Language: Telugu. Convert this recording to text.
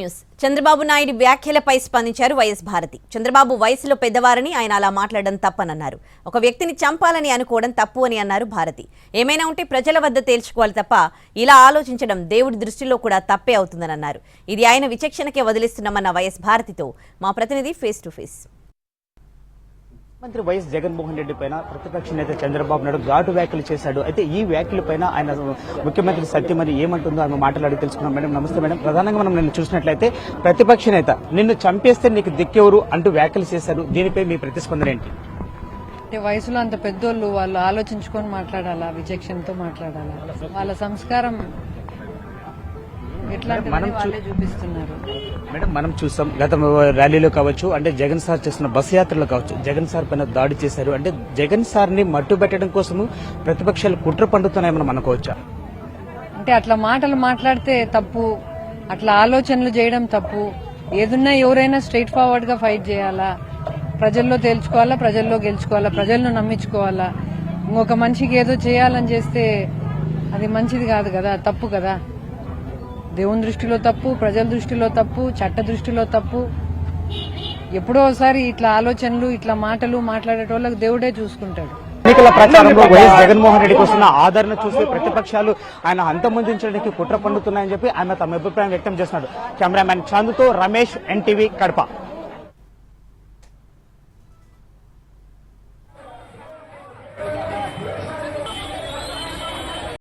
న్యూస్ చంద్రబాబు నాయుడు వ్యాఖ్యలపై స్పందించారు వైఎస్ భారతి. చంద్రబాబు వయసులో పెద్దవారని ఆయన అలా మాట్లాడడం తప్పనన్నారు. ఒక వ్యక్తిని చంపాలని అనుకోవడం తప్పు అని అన్నారు భారతి. ఏమైనా ఉంటే ప్రజల వద్ద తేల్చుకోవాలి తప్ప ఇలా ఆలోచించడం దేవుడి దృష్టిలో కూడా తప్పే అవుతుందని అన్నారు. ఇది ఆయన విచక్షణకే వదిలిస్తున్నామన్న వైఎస్ భారతితో మా ప్రతినిధి ఫేస్ టు ఫేస్. మంత్రి వైఎస్ జగన్మోహన్ రెడ్డి పైన ప్రతిపక్ష నేత చంద్రబాబు నాయుడు ఘాటు వ్యాఖ్యలు చేశాడు. అయితే ఈ వ్యాఖ్యల పైన ఆయన ముఖ్యమంత్రి సత్యమని ఏమంటుందో ఆమె మాట్లాడి తెలుసుకున్నాం. మేడం నమస్తే మేడం. ప్రధానంగా మనం నిన్ను చూసినట్లయితే ప్రతిపక్ష నేత నిన్ను చంపేస్తే నీకు దిక్కెవరు అంటూ వ్యాఖ్యలు చేశారు. దీనిపై మీ ప్రతిస్పందన ఏంటి? వయసులో అంత పెద్దోళ్ళు వాళ్ళు ఆలోచించుకొని మాట్లాడాలా, విచక్షణతో మాట్లాడాలా, వాళ్ళ సంస్కారం మనం చూపిస్తున్నారు. మేడం మనం చూసాం గత ర్యాలీలో కావచ్చు, అంటే జగన్ సార్ చేస్తున్న బస్ యాత్రలో కావచ్చు, జగన్ సార్ పైన దాడి చేశారు. అంటే జగన్ సార్ ని మట్టు పెట్టడం కోసము ప్రతిపక్షాలు కుట్ర పండుతున్నాయని మనం అనుకోవచ్చా? అంటే అట్లా మాటలు మాట్లాడితే తప్పు, అట్లా ఆలోచనలు చేయడం తప్పు. ఏదున్నా ఎవరైనా స్ట్రైట్ ఫార్వర్డ్ గా ఫైట్ చేయాలా, ప్రజల్లో తేల్చుకోవాలా, ప్రజల్లో గెలుచుకోవాలా, ప్రజలను నమ్మించుకోవాలా. ఇంకొక మనిషికి ఏదో చేయాలని చేస్తే అది మంచిది కాదు కదా, తప్పు కదా. దేవుని దృష్టిలో తప్పు, ప్రజల దృష్టిలో తప్పు, చట్ట దృష్టిలో తప్పు. ఎప్పుడో ఒకసారి ఇట్లా ఆలోచనలు, ఇట్లా మాటలు మాట్లాడేటోళ్ళకి దేవుడే చూసుకుంటాడు. ఎన్నికల ప్రచారంలో వైఎస్ జగన్మోహన్ రెడ్డికి వస్తున్న ఆదరణ చూసి ప్రతిపక్షాలు ఆయన అంతమొందించడానికి కుట్ర పండుతున్నాయని చెప్పి ఆయన తమ అభిప్రాయం వ్యక్తం చేస్తున్నారు. కెమెరామ్యాన్ చందుతో రమేష్, ఎన్టీవీ, కడప.